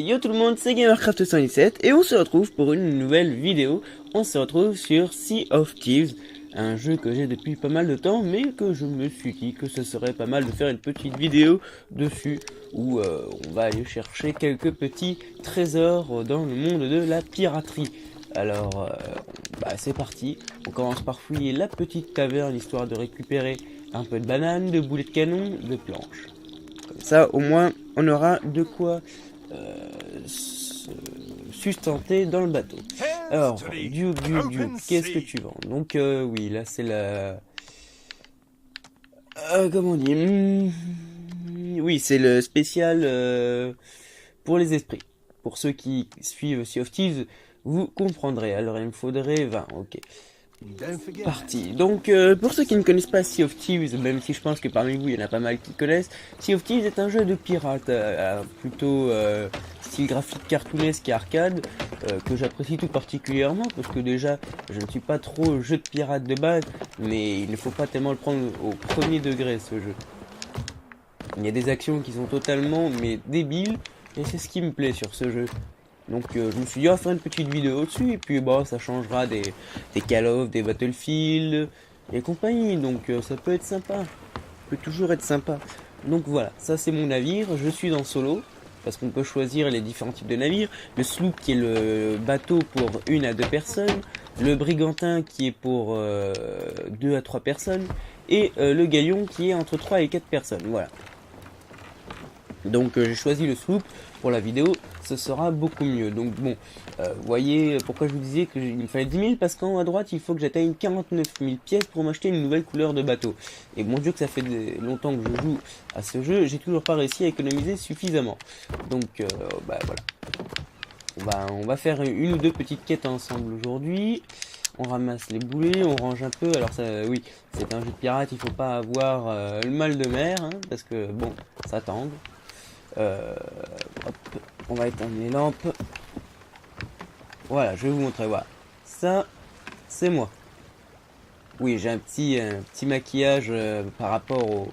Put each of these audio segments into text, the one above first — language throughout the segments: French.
Yo tout le monde, c'est Gamercraft117 et on se retrouve pour une nouvelle vidéo. On se retrouve sur Sea of Thieves, un jeu que j'ai depuis pas mal de temps, mais que je me suis dit que ce serait pas mal de faire une petite vidéo dessus, où on va aller chercher quelques petits trésors dans le monde de la piraterie. Alors, c'est parti, on commence par fouiller la petite taverne, histoire de récupérer un peu de bananes, de boulets de canon, de planches. Comme ça, au moins, on aura de quoi se sustenter dans le bateau. Alors, Duke, qu'est-ce que tu vends? Donc, oui, là, c'est la... comment on dit? Oui, c'est le spécial pour les esprits. Pour ceux qui suivent Sea of Thieves, vous comprendrez. Alors, il me faudrait 20, ok. Parti. Donc, pour ceux qui ne connaissent pas Sea of Thieves, même si je pense que parmi vous il y en a pas mal qui connaissent, Sea of Thieves est un jeu de pirate, plutôt style graphique cartoonesque et arcade, que j'apprécie tout particulièrement, parce que déjà, je ne suis pas trop jeu de pirate de base, mais il ne faut pas tellement le prendre au premier degré, ce jeu. Il y a des actions qui sont totalement, mais débiles, et c'est ce qui me plaît sur ce jeu. Donc je me suis dit, on va faire une petite vidéo dessus, et puis bah, ça changera des Call of, des Battlefield, et compagnie, donc ça peut être sympa. Ça peut toujours être sympa. Donc voilà, ça c'est mon navire, je suis en solo, parce qu'on peut choisir les différents types de navires. Le sloop qui est le bateau pour 1 à 2 personnes, le brigantin qui est pour 2 à 3 personnes, et le galion qui est entre 3 et 4 personnes, voilà. Donc j'ai choisi le sloop pour la vidéo, ce sera beaucoup mieux. Donc bon, vous voyez pourquoi je vous disais qu'il me fallait 10 000, parce qu'en haut à droite il faut que j'atteigne 49 000 pièces pour m'acheter une nouvelle couleur de bateau. Et mon dieu que ça fait longtemps que je joue à ce jeu, j'ai toujours pas réussi à économiser suffisamment. Donc voilà, on va faire 1 ou 2 petites quêtes ensemble aujourd'hui. On ramasse les boulets, on range un peu. Alors ça, oui, c'est un jeu de pirate, il faut pas avoir le mal de mer, hein, parce que bon, ça tangue. Hop, on va éteindre les lampes. Voilà, je vais vous montrer. Voilà, ça, c'est moi. Oui, j'ai un petit maquillage par rapport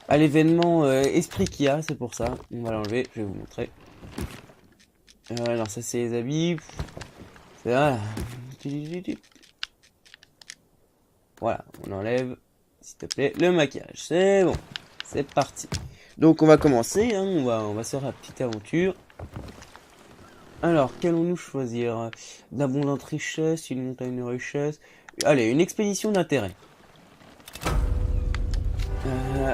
à l'événement esprit qu'il y a, c'est pour ça. On va l'enlever, je vais vous montrer. Alors ça, c'est les habits. Voilà. Voilà, on enlève, s'il te plaît, le maquillage. C'est bon, c'est parti. Donc on va commencer, hein, on va se faire la petite aventure. Alors, qu'allons-nous choisir? D'abondante richesse, une montagne de richesse. Allez, une expédition d'intérêt.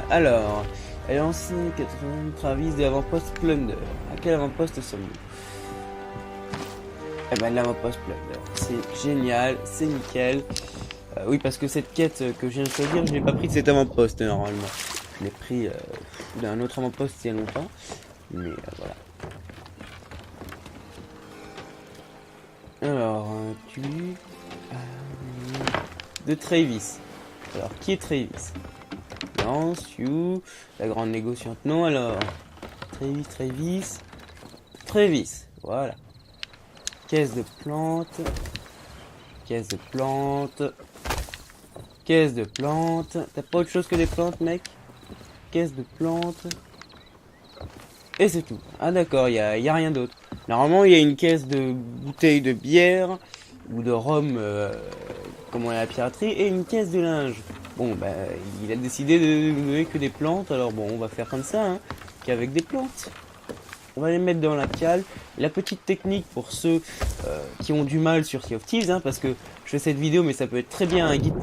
Alors, elle est ancienne 80 travis de l'avant-poste Plunder. À quel avant-poste sommes-nous? Eh ben, l'avant-poste Plunder. C'est génial, c'est nickel. Oui, parce que cette quête que je viens de choisir, je l'ai pas pris de cet avant-poste normalement. Je l'ai pris d'un autre avant-poste il y a longtemps. Mais voilà. Alors, de Travis. Alors, qui est Travis? Lance, You, la grande négociante. Non, alors. Travis. Voilà. Caisse de plantes. T'as pas autre chose que des plantes, mec? Caisse de plantes. Et c'est tout. Ah d'accord, y a rien d'autre. Normalement, il y a une caisse de bouteilles de bière ou de rhum, comme on est à la piraterie, et une caisse de linge. Bon, il a décidé de nous donner que des plantes, alors bon, on va faire comme ça, hein, qu'avec des plantes. On va les mettre dans la cale. La petite technique pour ceux qui ont du mal sur Sea of Thieves, hein, parce que je fais cette vidéo, mais ça peut être très bien un guide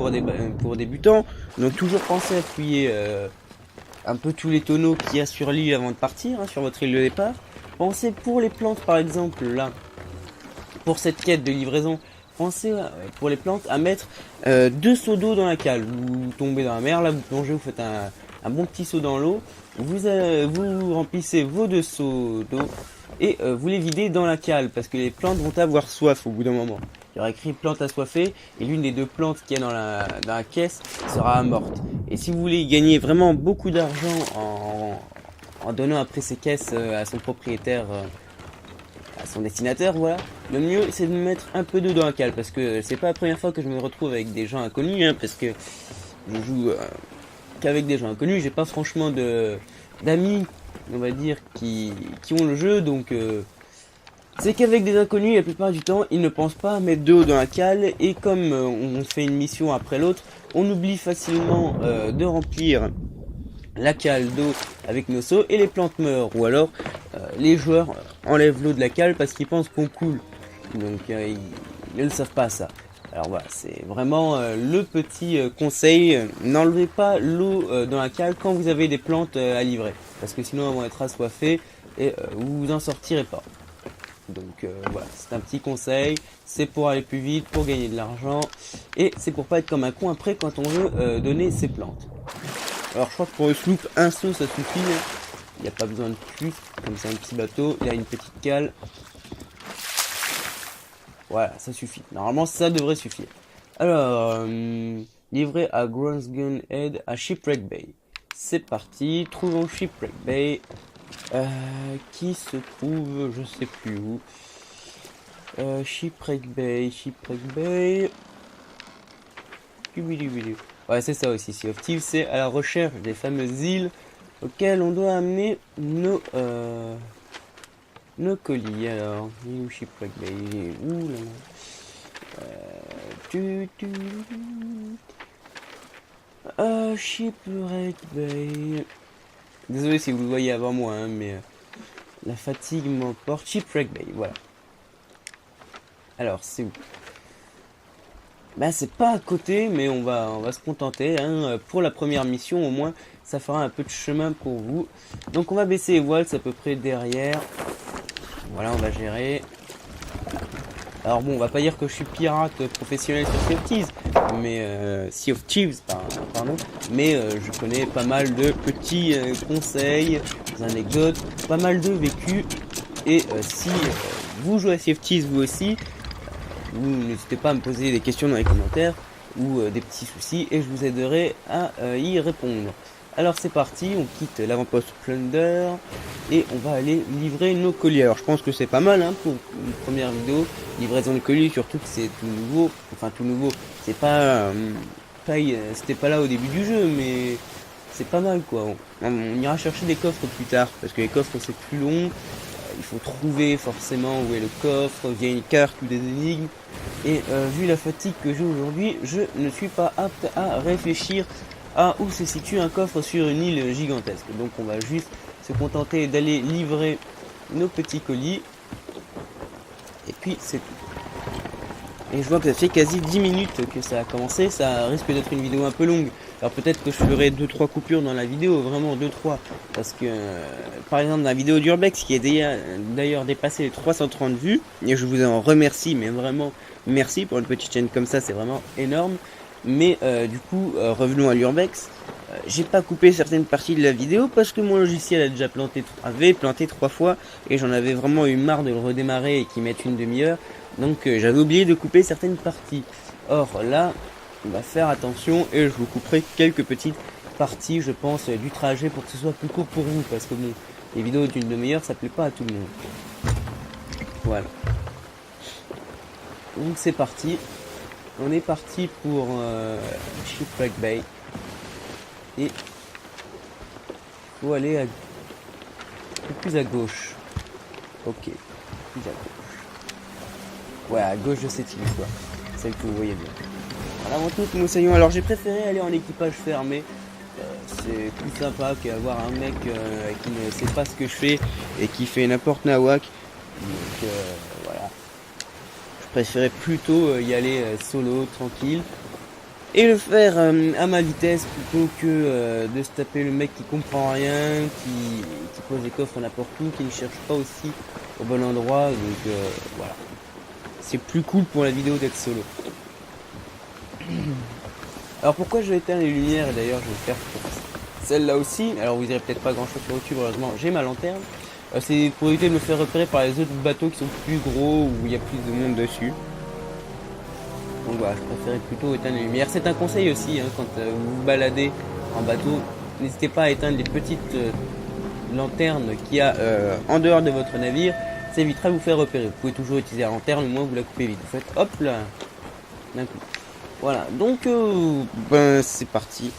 pour débutants. Donc toujours pensez à fouiller un peu tous les tonneaux qu'il y a sur l'île avant de partir, hein, sur votre île de départ. Pensez pour les plantes par exemple, là, pour cette quête de livraison, pensez pour les plantes à mettre 2 seaux d'eau dans la cale. Vous tombez dans la mer, là vous plongez, vous faites un bon petit seau dans l'eau, vous remplissez vos 2 seaux d'eau et vous les videz dans la cale, parce que les plantes vont avoir soif au bout d'un moment. Il y aura écrit plante assoiffée, et l'une des 2 plantes qu'il y a dans la caisse sera morte. Et si vous voulez gagner vraiment beaucoup d'argent en donnant après ces caisses à son propriétaire, à son destinataire, voilà, le mieux c'est de mettre un peu d'eau dans la cale, parce que c'est pas la première fois que je me retrouve avec des gens inconnus, hein, parce que je joue qu'avec des gens inconnus, j'ai pas franchement d'amis on va dire, qui ont le jeu, donc c'est qu'avec des inconnus, la plupart du temps, ils ne pensent pas à mettre de l'eau dans la cale, et comme on fait une mission après l'autre, on oublie facilement de remplir la cale d'eau avec nos seaux, et les plantes meurent, ou alors les joueurs enlèvent l'eau de la cale parce qu'ils pensent qu'on coule, donc ils ne le savent pas ça. Alors voilà, c'est vraiment le petit conseil, n'enlevez pas l'eau dans la cale quand vous avez des plantes à livrer, parce que sinon elles vont être assoiffées et vous en sortirez pas. Donc voilà, c'est un petit conseil, c'est pour aller plus vite, pour gagner de l'argent, et c'est pour pas être comme un con après quand on veut donner ses plantes. Alors je crois que pour le sloop, un seau ça suffit, il n'y a pas besoin de plus, comme c'est un petit bateau, il y a une petite cale. Voilà, ça suffit. Normalement, ça devrait suffire. Alors, livré à Gronsgun Head à Shipwreck Bay. C'est parti, trouvons Shipwreck Bay. Qui se trouve, je sais plus où. Shipwreck Bay, Shipwreck Bay. Ouais, c'est ça aussi. Sea of Thieves, c'est à la recherche des fameuses îles auxquelles on doit amener nos colis. Alors, il est où Shipwreck Bay? Il est où là? Shipwreck Bay. Désolé si vous le voyez avant moi, hein, mais la fatigue m'emporte. Shipwreck Bay, voilà. Alors, c'est où? Bah, c'est pas à côté, mais on va se contenter. Hein. Pour la première mission, au moins, ça fera un peu de chemin pour vous. Donc, on va baisser les voiles, c'est à peu près derrière. Voilà, on va gérer. Alors bon, on va pas dire que je suis pirate professionnel sur Sea of Thieves, mais Sea of Thieves, pardon. Mais je connais pas mal de petits conseils, des anecdotes, pas mal de vécus. Et si vous jouez à Sea of Thieves vous aussi, vous n'hésitez pas à me poser des questions dans les commentaires ou des petits soucis et je vous aiderai à y répondre. Alors c'est parti, on quitte l'avant-poste Plunder et on va aller livrer nos colis. Alors je pense que c'est pas mal hein, pour une première vidéo, livraison de colis, surtout que c'est tout nouveau, c'est pas, c'était pas là au début du jeu, mais c'est pas mal quoi. On ira chercher des coffres plus tard, parce que les coffres c'est plus long, il faut trouver forcément où est le coffre, via une carte ou des énigmes, et vu la fatigue que j'ai aujourd'hui, je ne suis pas apte à réfléchir à où se situe un coffre sur une île gigantesque. Donc on va juste se contenter d'aller livrer nos petits colis. Et puis c'est tout. Et je vois que ça fait quasi 10 minutes que ça a commencé. Ça risque d'être une vidéo un peu longue. Alors peut-être que je ferai 2-3 coupures dans la vidéo. Vraiment 2-3. Parce que par exemple dans la vidéo d'Urbex qui est d'ailleurs dépassé les 330 vues. Et je vous en remercie. Mais vraiment merci pour une petite chaîne comme ça. C'est vraiment énorme. Mais du coup, revenons à l'Urbex. J'ai pas coupé certaines parties de la vidéo parce que mon logiciel avait planté 3 fois et j'en avais vraiment eu marre de le redémarrer et qu'il mette une demi-heure. Donc j'avais oublié de couper certaines parties. Or là, on va faire attention et je vous couperai quelques petites parties, je pense, du trajet pour que ce soit plus court pour vous. Parce que bon, les vidéos d'une demi-heure, ça plaît pas à tout le monde. Voilà. Donc c'est parti. On est parti pour Shipwreck Bay. Et faut aller un peu plus à gauche. Ok, plus à gauche. Ouais, à gauche de cette île, quoi. Celle que vous voyez bien. Voilà, avant tout, nous essayons. Alors, j'ai préféré aller en équipage fermé. C'est plus sympa qu'avoir un mec qui ne sait pas ce que je fais et qui fait n'importe nawak. Donc, voilà. Je préférais plutôt y aller solo, tranquille. Et le faire à ma vitesse plutôt que de se taper le mec qui comprend rien, qui pose des coffres n'importe où, qui ne cherche pas aussi au bon endroit. Donc voilà. C'est plus cool pour la vidéo d'être solo. Alors pourquoi je vais éteindre les lumières, et d'ailleurs je vais le faire pour celle-là aussi. Alors vous direz peut-être pas grand chose sur YouTube, heureusement j'ai ma lanterne. C'est pour éviter de me faire repérer par les autres bateaux qui sont plus gros, où il y a plus de monde dessus. Donc voilà, je préférais plutôt éteindre les lumières. C'est un conseil aussi, hein, quand vous vous baladez en bateau, n'hésitez pas à éteindre les petites lanternes qu'il y a en dehors de votre navire. Ça évitera de vous faire repérer. Vous pouvez toujours utiliser la lanterne, au moins vous la coupez vite. Vous faites hop là, d'un coup. Voilà, donc ben c'est parti.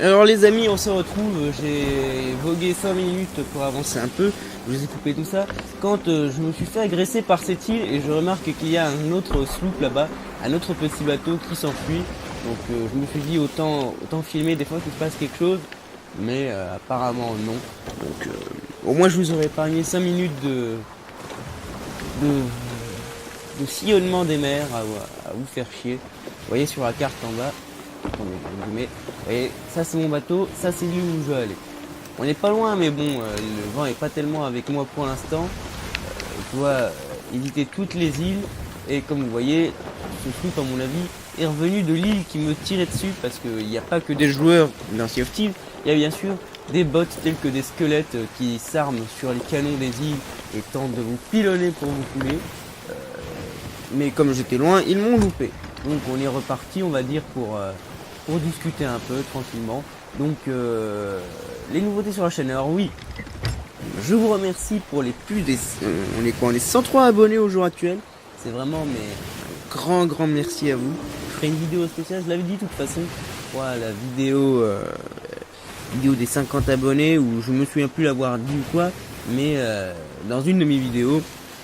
Alors les amis, on se retrouve, j'ai vogué 5 minutes pour avancer un peu, je vous ai coupé tout ça, quand je me suis fait agresser par cette île et je remarque qu'il y a un autre sloop là-bas, un autre petit bateau qui s'enfuit, donc je me suis dit autant filmer des fois qu'il se passe quelque chose, mais apparemment non, donc au moins je vous aurais épargné 5 minutes de sillonnement des mers à vous faire chier. Vous voyez sur la carte en bas, attendez, vous voyez, ça c'est mon bateau, ça c'est l'île où je veux aller. On n'est pas loin, mais bon, le vent est pas tellement avec moi pour l'instant. Je dois éviter toutes les îles, et comme vous voyez, ce truc à mon avis est revenu de l'île qui me tirait dessus, parce qu'il n'y a pas que des joueurs d'un Sea of Thieves, il y a bien sûr des bots tels que des squelettes qui s'arment sur les canons des îles et tentent de vous pilonner pour vous couler. Mais comme j'étais loin, ils m'ont loupé. Donc on est reparti, on va dire, pour discuter un peu tranquillement. Donc les nouveautés sur la chaîne. Alors oui, je vous remercie pour les plus des... on est quoi? On est 103 abonnés au jour actuel. C'est vraiment un grand merci à vous. Je ferai une vidéo spéciale, je l'avais dit de toute façon. Voilà, la vidéo des 50 abonnés, où je me souviens plus l'avoir dit ou quoi. Mais dans une de mes vidéos,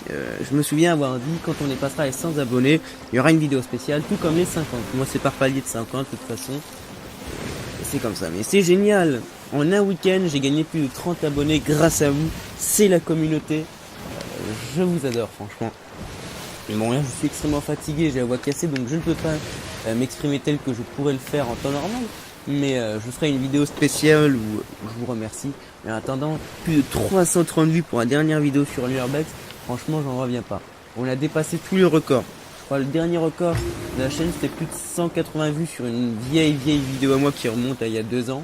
je me souviens avoir dit, quand on passera à les 100 abonnés, il y aura une vidéo spéciale, tout comme les 50. Moi c'est par palier de 50 de toute façon. C'est comme ça, mais c'est génial. En un week-end, j'ai gagné plus de 30 abonnés grâce à vous. C'est la communauté. Je vous adore, franchement. Mais bon, là, je suis extrêmement fatigué, j'ai la voix cassée, donc je ne peux pas m'exprimer tel que je pourrais le faire en temps normal. Mais je ferai une vidéo spéciale où je vous remercie. Mais en attendant, plus de 330 vues pour la dernière vidéo sur l'Urbex. Franchement, j'en reviens pas. On a dépassé tous les records. Je crois le dernier record de la chaîne, c'était plus de 180 vues sur une vieille vidéo à moi qui remonte à il y a 2 ans.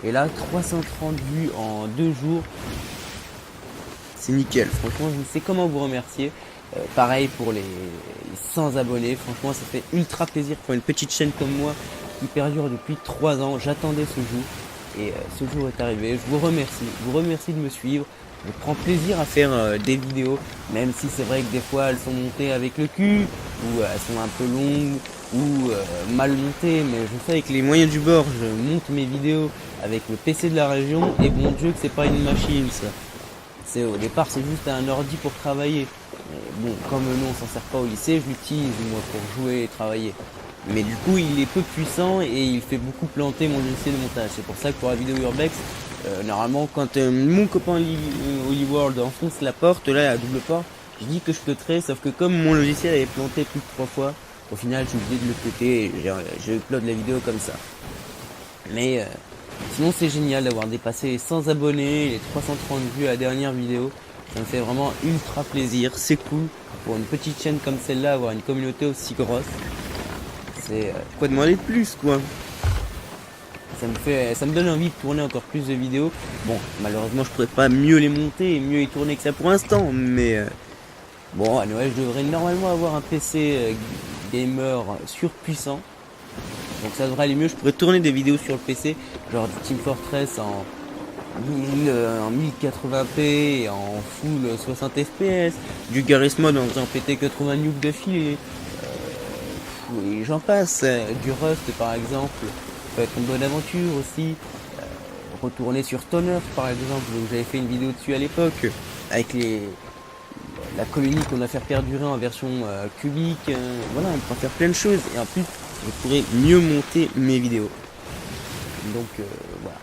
Et là, 330 vues en 2 jours. C'est nickel. Franchement, je ne sais comment vous remercier. Pareil pour les 100 abonnés. Franchement, ça fait ultra plaisir pour une petite chaîne comme moi qui perdure depuis 3 ans. J'attendais ce jour. Et ce jour est arrivé. Je vous remercie. Je vous remercie de me suivre. Je prends plaisir à faire des vidéos, même si c'est vrai que des fois elles sont montées avec le cul, ou elles sont un peu longues, ou mal montées, mais je sais avec les moyens du bord, je monte mes vidéos avec le PC de la région, et bon Dieu que c'est pas une machine ça. Au départ c'est juste un ordi pour travailler. Et bon, comme nous on s'en sert pas au lycée, je l'utilise moi pour jouer et travailler. Mais du coup il est peu puissant et il fait beaucoup planter mon logiciel de montage. C'est pour ça que pour la vidéo Urbex, normalement quand mon copain Hollyworld enfonce la porte, là la double porte, je dis que je ploterai, sauf que comme mon logiciel avait planté plus de 3 fois, au final j'ai oublié de le péter et je upload la vidéo comme ça. Mais sinon c'est génial d'avoir dépassé les 100 abonnés, les 330 vues à la dernière vidéo. Ça me fait vraiment ultra plaisir, c'est cool pour une petite chaîne comme celle-là, avoir une communauté aussi grosse. C'est quoi demander de plus quoi. Ça me donne envie de tourner encore plus de vidéos. Bon, malheureusement je pourrais pas mieux les monter et mieux y tourner que ça pour l'instant, mais bon, à Noël je devrais normalement avoir un PC gamer surpuissant. Donc ça devrait aller mieux, je pourrais tourner des vidéos sur le PC, genre du Team Fortress en 1080p et en full 60 fps, du Garry's Mod en faisant péter 80 nukes d'affilée, et j'en passe, du Rust par exemple, peut être une bonne aventure aussi, retourner sur Toner par exemple, donc j'avais fait une vidéo dessus à l'époque, avec la colonie qu'on a fait perdurer en version cubique, voilà, on peut faire plein de choses, et en plus je pourrais mieux monter mes vidéos. Donc voilà,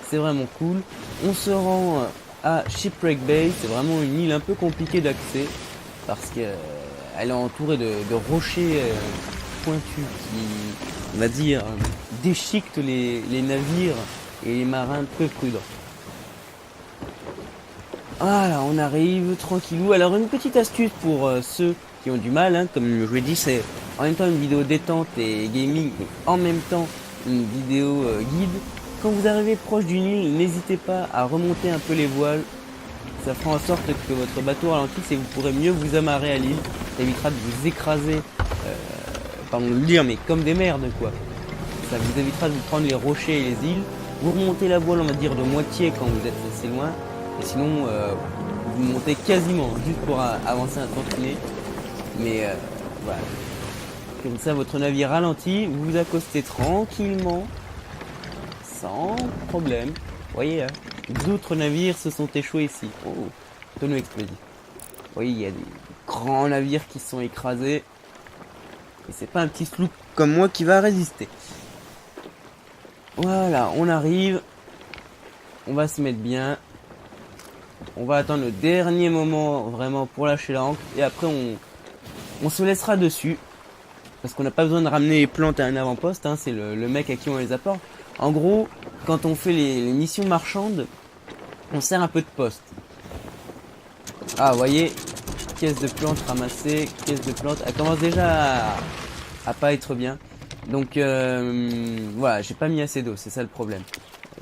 c'est vraiment cool. On se rend à Shipwreck Bay, c'est vraiment une île un peu compliquée d'accès, parce qu'elle est entourée de rochers pointus qui, on va dire, déchiquetent les navires et les marins peu prudents. Voilà, on arrive tranquillou. Alors une petite astuce pour ceux qui ont du mal, hein, comme je vous l'ai dit, c'est en même temps une vidéo détente et gaming, et en même temps une vidéo guide. Quand vous arrivez proche d'une île, n'hésitez pas à remonter un peu les voiles. Ça fera en sorte que votre bateau ralentisse et vous pourrez mieux vous amarrer à l'île. Ça évitera de vous écraser, pardon de le dire, mais comme des merdes quoi. Ça vous évitera de vous prendre les rochers et les îles. Vous remontez la voile, on va dire, de moitié quand vous êtes assez loin. Et sinon, vous montez quasiment, juste pour avancer un tantinet. Mais voilà. Comme ça, votre navire ralentit, vous vous accostez tranquillement. sans problème. Vous voyez, hein, d'autres navires se sont échoués ici. Oh, tonneau explosif. Vous voyez, il y a des grands navires qui se sont écrasés. Et c'est pas un petit sloop comme moi qui va résister. Voilà, on arrive. On va se mettre bien. On va attendre le dernier moment vraiment pour lâcher l'ancre. Et après on se laissera dessus. Parce qu'on n'a pas besoin de ramener les plantes à un avant-poste. Hein, c'est le mec à qui on les apporte. En gros, quand on fait les missions marchandes, on sert un peu de poste. Ah, vous voyez, caisse de plantes ramassée, caisse de plantes. Elle commence déjà à pas être bien. Donc voilà, j'ai pas mis assez d'eau, c'est ça le problème.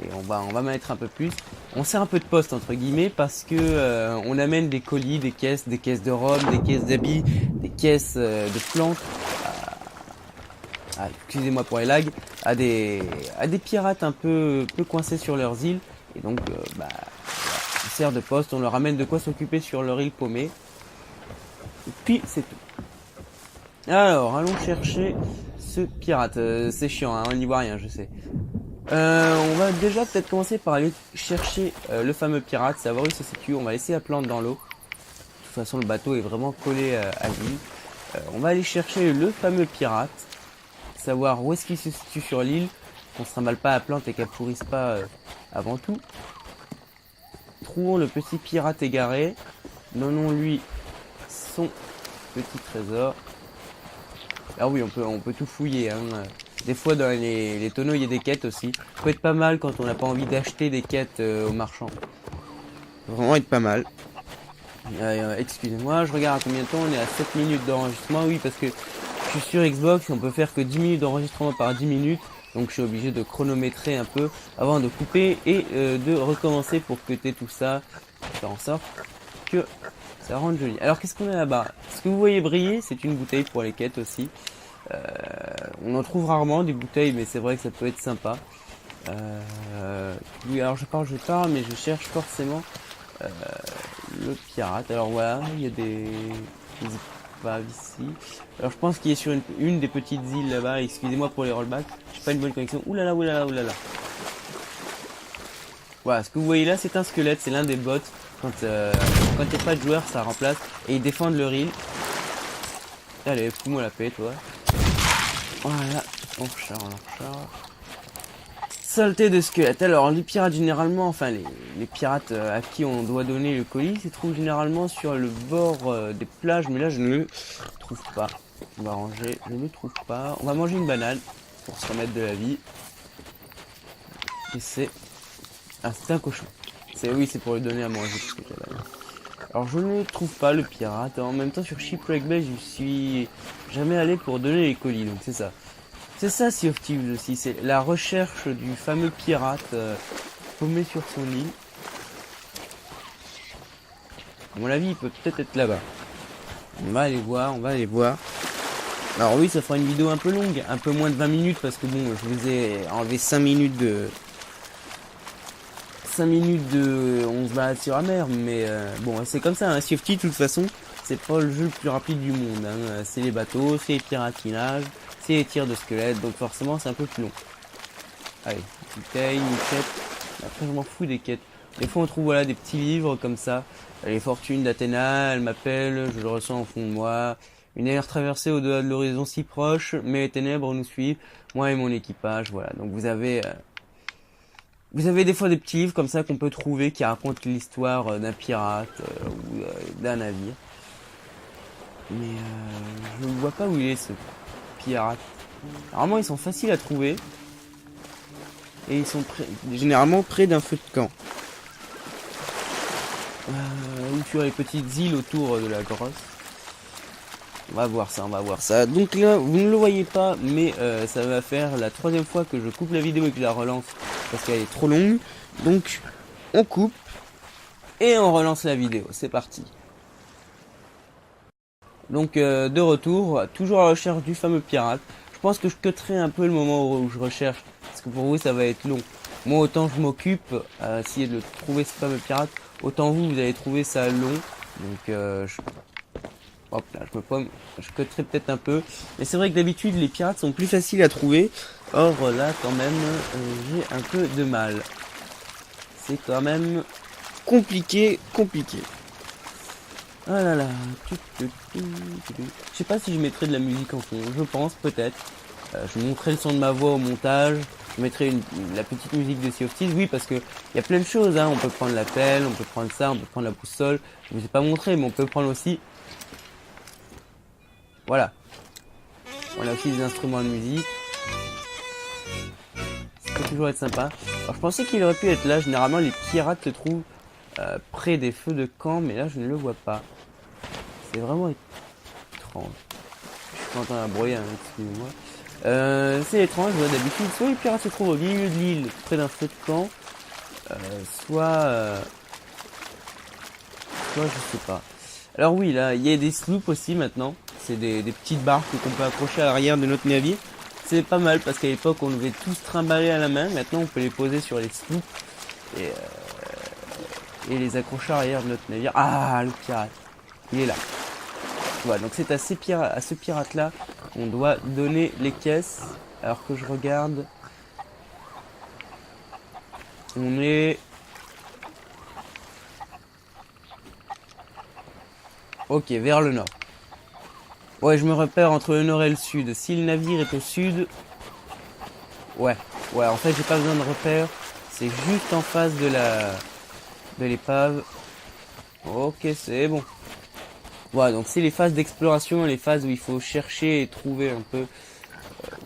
Et on va mettre un peu plus. On sert un peu de poste entre guillemets parce que on amène des colis, des caisses de rhum, des caisses d'habits, des caisses de plantes. Excusez-moi pour les lags, à des pirates un peu coincés sur leurs îles. Et donc on sert de poste, on leur amène de quoi s'occuper sur leur île paumée. Et puis c'est tout. Alors allons chercher ce pirate. C'est chiant, hein, on n'y voit rien, je sais. On va déjà peut-être commencer par aller chercher le fameux pirate, savoir où il se situe. On va laisser la plante dans l'eau. De toute façon le bateau est vraiment collé à l'île. On va aller chercher le fameux pirate, savoir où est-ce qu'il se situe sur l'île, qu'on se trimballe pas la plante et qu'elle pourrisse pas avant tout. Trouvons le petit pirate égaré, donnons-lui son petit trésor. Ah oui, on peut tout fouiller, hein. Des fois dans les tonneaux il y a des quêtes aussi. Ça peut être pas mal quand on n'a pas envie d'acheter des quêtes aux marchands. Ça peut vraiment être pas mal. Excusez-moi, je regarde à combien de temps on est à 7 minutes d'enregistrement. Oui, parce que je suis sur Xbox et on peut faire que 10 minutes d'enregistrement par 10 minutes. Donc je suis obligé de chronométrer un peu avant de couper et de recommencer pour cuter tout ça. Faire en sorte que ça rende joli. Alors qu'est-ce qu'on a là-bas? Ce que vous voyez briller, c'est une bouteille pour les quêtes aussi. On en trouve rarement des bouteilles, mais c'est vrai que ça peut être sympa. Oui, alors je parle, mais je cherche forcément le pirate. Alors voilà, il y a des épaves ici. Alors je pense qu'il est sur une des petites îles là-bas. Excusez-moi pour les rollbacks. J'ai pas une bonne connexion. Ouh là là, ouh là là, ouh là là. Voilà, ce que vous voyez là, c'est un squelette, c'est l'un des bots. Quand il n'y a pas de joueur, ça remplace. Et ils défendent leur île. Allez, fous-moi la paix, toi. Voilà, on recharge. Saleté de squelette. Alors, les pirates, généralement, enfin, les pirates à qui on doit donner le colis, se trouvent généralement sur le bord des plages. Mais là, je ne le trouve pas. On va ranger, je ne le trouve pas. On va manger une banane pour se remettre de la vie. Et c'est... Ah, c'est un cochon. Oui, c'est pour lui donner à manger. Alors je ne trouve pas le pirate. En même temps sur Shipwreck Bay je suis jamais allé pour donner les colis. Donc c'est ça. C'est ça Sea of Thieves aussi. C'est la recherche du fameux pirate paumé sur son île. À mon avis il peut peut-être être là-bas. On va aller voir. Alors oui, ça fera une vidéo un peu longue. Un peu moins de 20 minutes parce que bon, je vous ai enlevé 5 minutes de... 5 minutes de on se balade sur la mer, mais bon c'est comme ça, hein. Sea of Thieves de toute façon c'est pas le jeu le plus rapide du monde, hein. C'est les bateaux, c'est les piratinages, c'est les tirs de squelettes, donc forcément c'est un peu plus long. Allez, bouteille, une quête, après je m'en fous des quêtes. Des fois on trouve voilà des petits livres comme ça, les fortunes d'Athéna, elle m'appelle, je le ressens au fond de moi. Une ère traversée au-delà de l'horizon si proche, mais les ténèbres nous suivent, moi et mon équipage, voilà. Donc vous avez des fois des petits livres comme ça qu'on peut trouver qui racontent l'histoire d'un pirate ou d'un navire. Mais je ne vois pas où il est ce pirate. Normalement ils sont faciles à trouver. Et ils sont généralement près d'un feu de camp. Ou sur les petites îles autour de la grosse. On va voir ça. Donc là, vous ne le voyez pas, mais ça va faire la 3e fois que je coupe la vidéo et que je la relance parce qu'elle est trop longue. Donc, on coupe et on relance la vidéo. C'est parti. Donc, de retour, toujours à la recherche du fameux pirate. Je pense que je cutterai un peu le moment où je recherche parce que pour vous, ça va être long. Moi, autant je m'occupe à essayer de trouver ce fameux pirate, autant vous allez trouver ça long. Donc, Hop là, je cutterai peut-être un peu. Mais c'est vrai que d'habitude, les pirates sont plus faciles à trouver. Or, là, quand même, j'ai un peu de mal. C'est quand même compliqué. Ah là là. Je sais pas si je mettrai de la musique en fond. Je pense, peut-être. Je montrerai le son de ma voix au montage. Je mettrai la petite musique de Sea of Thieves. Oui, parce que il y a plein de choses. Hein. On peut prendre la pelle, on peut prendre ça, on peut prendre la boussole. Je vous ai pas montré, mais on peut prendre aussi... Voilà. On a aussi des instruments de musique. Ça peut toujours être sympa. Alors je pensais qu'il aurait pu être là. Généralement les pirates se trouvent près des feux de camp. Mais là je ne le vois pas. C'est vraiment étrange. Je suis en un bruit, hein, excusez-moi. C'est étrange, d'habitude. Soit les pirates se trouvent au milieu de l'île, près d'un feu de camp. Soit je sais pas. Alors oui, là, il y a des sloops aussi maintenant. C'est des petites barques qu'on peut accrocher à l'arrière de notre navire. C'est pas mal parce qu'à l'époque on devait tous trimballer à la main. Maintenant on peut les poser sur les sloops et les accrocher à l'arrière de notre navire. Ah, le pirate, il est là. Voilà, donc c'est à ce pirate là qu'on doit donner les caisses. Alors que je regarde, on est... Ok, vers le nord. Ouais, je me repère entre le nord et le sud. Si le navire est au sud... Ouais, en fait j'ai pas besoin de repère. C'est juste en face de l'épave. Ok, c'est bon. Voilà, donc c'est les phases d'exploration, les phases où il faut chercher et trouver un peu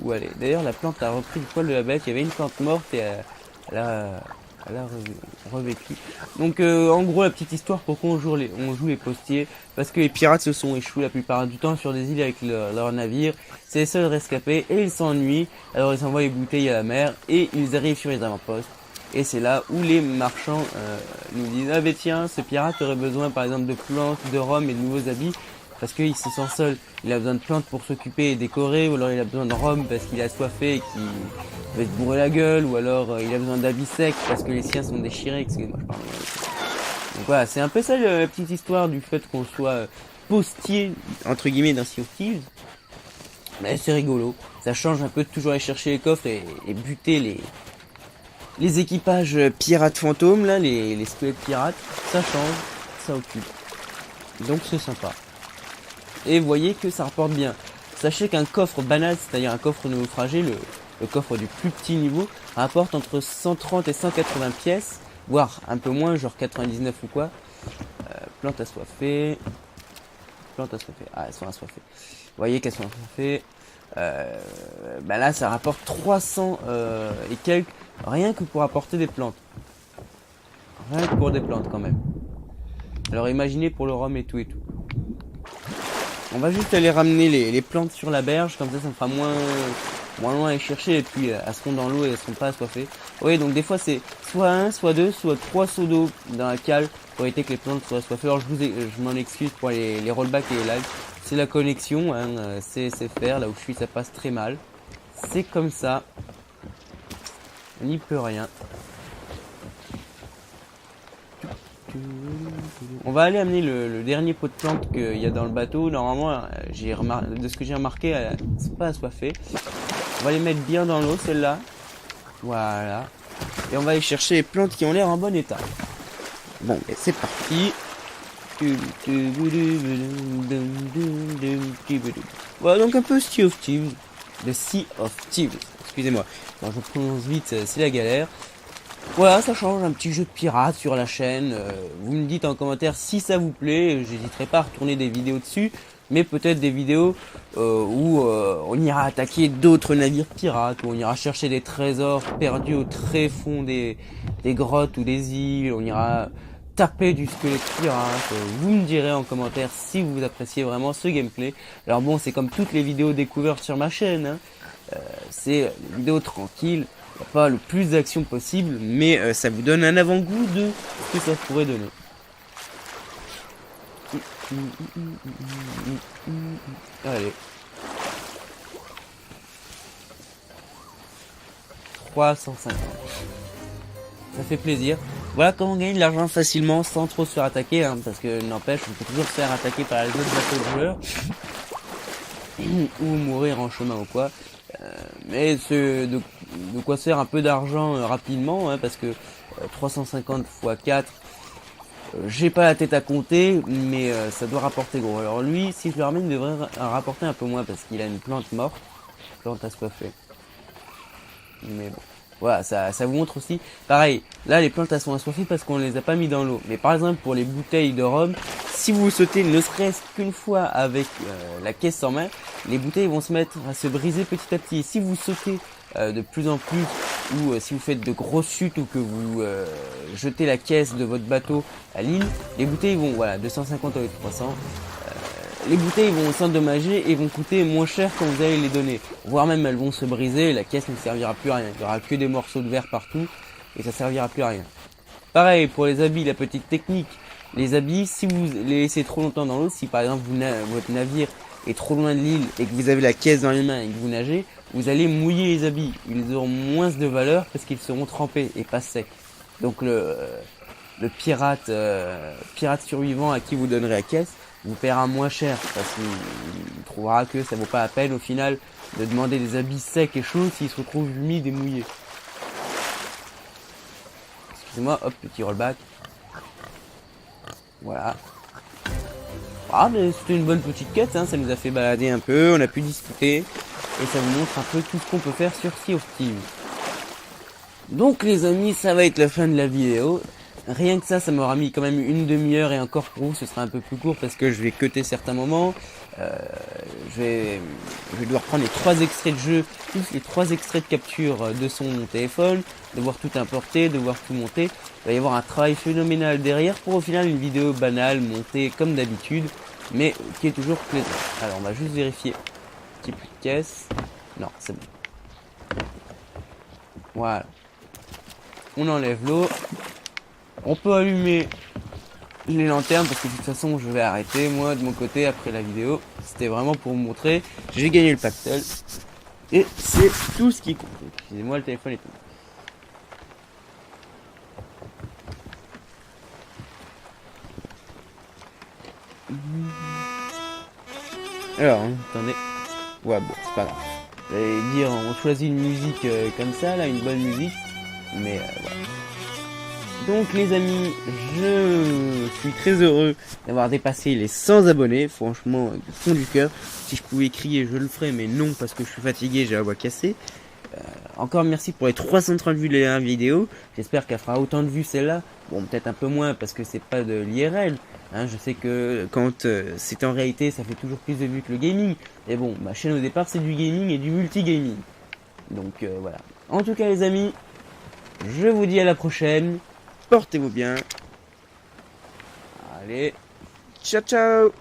où aller. D'ailleurs, la plante a repris le poil de la bête. Il y avait une plante morte et elle a revécu. Donc en gros, la petite histoire, pourquoi on joue les postiers, parce que les pirates se sont échoués la plupart du temps sur des îles avec leur navire. C'est les seuls rescapés et ils s'ennuient. Alors ils envoient les bouteilles à la mer et ils arrivent sur les avant-postes. Et c'est là où les marchands nous disent: ah ben tiens, ce pirate aurait besoin par exemple de plantes, de rhum et de nouveaux habits, parce qu'il se sent seul. Il a besoin de plantes pour s'occuper et décorer, ou alors il a besoin de rhum parce qu'il est assoiffé et qu'il va se bourrer la gueule, ou alors il a besoin d'habits secs parce que les siens sont déchirés. Excusez-moi, je parle. Donc voilà, c'est un peu ça la petite histoire du fait qu'on soit postier entre guillemets d'un Sea of Thieves. Mais c'est rigolo, ça change un peu de toujours aller chercher les coffres et buter les équipages pirates fantômes, là, les squelettes pirates. Ça change, ça occupe. Donc c'est sympa. Et vous voyez que ça rapporte bien. Sachez qu'un coffre banal, c'est-à-dire un coffre naufragé, le coffre du plus petit niveau, rapporte entre 130 et 180 pièces, voire un peu moins, genre 99 ou quoi. Plantes assoiffées. Ah, elles sont assoiffées. Vous voyez qu'elles sont assoiffées. Bah là, ça rapporte 300 et quelques, rien que pour apporter des plantes. Rien que pour des plantes quand même. Alors imaginez pour le rhum et tout. On va juste aller ramener les plantes sur la berge, comme ça me fera moins loin à les chercher, et puis elles seront dans l'eau et elles seront pas assoiffées. Oui, donc des fois c'est soit un, soit deux, soit trois seaux d'eau dans la cale pour éviter que les plantes soient assoiffées. Alors je m'en excuse pour les rollbacks et les lags. C'est la connexion, hein, c'est faire, là où je suis ça passe très mal. C'est comme ça. On n'y peut rien. On va aller amener le dernier pot de plantes qu'il y a dans le bateau. Normalement, de ce que j'ai remarqué, c'est pas assoiffé. On va les mettre bien dans l'eau, celle-là. Voilà. Et on va aller chercher les plantes qui ont l'air en bon état. Bon, ben c'est parti. Voilà, donc un peu Sea of Thieves. The Sea of Thieves. Excusez-moi. Quand je prononce vite, c'est la galère. Voilà, ça change, un petit jeu de pirate sur la chaîne. Vous me dites en commentaire si ça vous plaît. J'hésiterai pas à retourner des vidéos dessus. Mais peut-être des vidéos où on ira attaquer d'autres navires pirates, où on ira chercher des trésors perdus au très fond des grottes ou des îles. On ira taper du squelette pirate. Vous me direz en commentaire si vous appréciez vraiment ce gameplay. Alors bon, c'est comme toutes les vidéos découvertes sur ma chaîne. Hein. C'est des vidéos tranquilles. Il n'y a pas le plus d'action possible, mais ça vous donne un avant-goût de ce que ça pourrait donner. Allez. 350. Ça fait plaisir. Voilà comment gagner de l'argent facilement sans trop se faire attaquer, hein, parce que n'empêche, on peut toujours se faire attaquer par les autres bateaux de joueurs ou mourir en chemin ou quoi. Mais c'est de quoi se faire un peu d'argent rapidement, hein, parce que 350 x 4, j'ai pas la tête à compter, mais ça doit rapporter gros. Alors lui, si je le ramène, il devrait rapporter un peu moins parce qu'il a une plante morte, plante assoiffée. Mais bon, voilà, ça vous montre aussi. Pareil, là les plantes elles sont assoiffées parce qu'on les a pas mis dans l'eau. Mais par exemple pour les bouteilles de rhum, si vous sautez ne serait-ce qu'une fois avec la caisse en main, les bouteilles vont se mettre à se briser petit à petit. Et si vous sautez de plus en plus, ou si vous faites de grosses chutes ou que vous jetez la caisse de votre bateau à l'île, les bouteilles vont, voilà, 250 au lieu de 300. Les bouteilles vont s'endommager et vont coûter moins cher quand vous allez les donner. Voire même elles vont se briser et la caisse ne servira plus à rien. Il n'y aura que des morceaux de verre partout et ça servira plus à rien. Pareil pour les habits, la petite technique. Les habits, si vous les laissez trop longtemps dans l'eau, si par exemple votre navire est trop loin de l'île et que vous avez la caisse dans les mains et que vous nagez, vous allez mouiller les habits. Ils auront moins de valeur parce qu'ils seront trempés et pas secs. Donc le pirate survivant à qui vous donnerez la caisse vous paiera moins cher parce qu'il trouvera que ça vaut pas la peine au final de demander des habits secs et chauds s'il se retrouve humide et mouillé. Excusez-moi, hop, petit rollback. Voilà. Ah mais c'était une bonne petite quête, hein, ça nous a fait balader un peu, on a pu discuter et ça vous montre un peu tout ce qu'on peut faire sur Sea of Thieves. Donc les amis, ça va être la fin de la vidéo. Rien que ça m'aura mis quand même une demi-heure et encore pour vous ce sera un peu plus court parce que je vais cutter certains moments. Je vais devoir prendre les 3 extraits de jeu, tous les 3 extraits de capture de son de mon téléphone, devoir tout importer, devoir tout monter. Il va y avoir un travail phénoménal derrière pour au final une vidéo banale montée comme d'habitude, mais qui est toujours plaisante. Alors on va juste vérifier. Petit peu de caisse. Non, c'est bon. Voilà. On enlève l'eau. On peut allumer les lanternes parce que de toute façon je vais arrêter moi de mon côté après la vidéo. C'était vraiment pour vous montrer. J'ai gagné le pactole. Et c'est tout ce qui compte. Excusez-moi, le téléphone est tout. Alors, hein, attendez. Ouais, bon, c'est pas grave. J'allais dire, on choisit une musique comme ça, là, une bonne musique. Mais voilà. Donc les amis, je suis très heureux d'avoir dépassé les 100 abonnés, franchement du fond du cœur. Si je pouvais crier je le ferais, mais non parce que je suis fatigué, j'ai la voix cassée. Encore merci pour les 330 vues de la dernière vidéo, j'espère qu'elle fera autant de vues celle-là. Bon peut-être un peu moins parce que c'est pas de l'IRL, hein, je sais que quand c'est en réalité ça fait toujours plus de vues que le gaming. Mais bon, ma chaîne au départ c'est du gaming et du multi-gaming. Donc voilà. En tout cas les amis, je vous dis à la prochaine. Portez-vous bien. Allez, ciao ciao.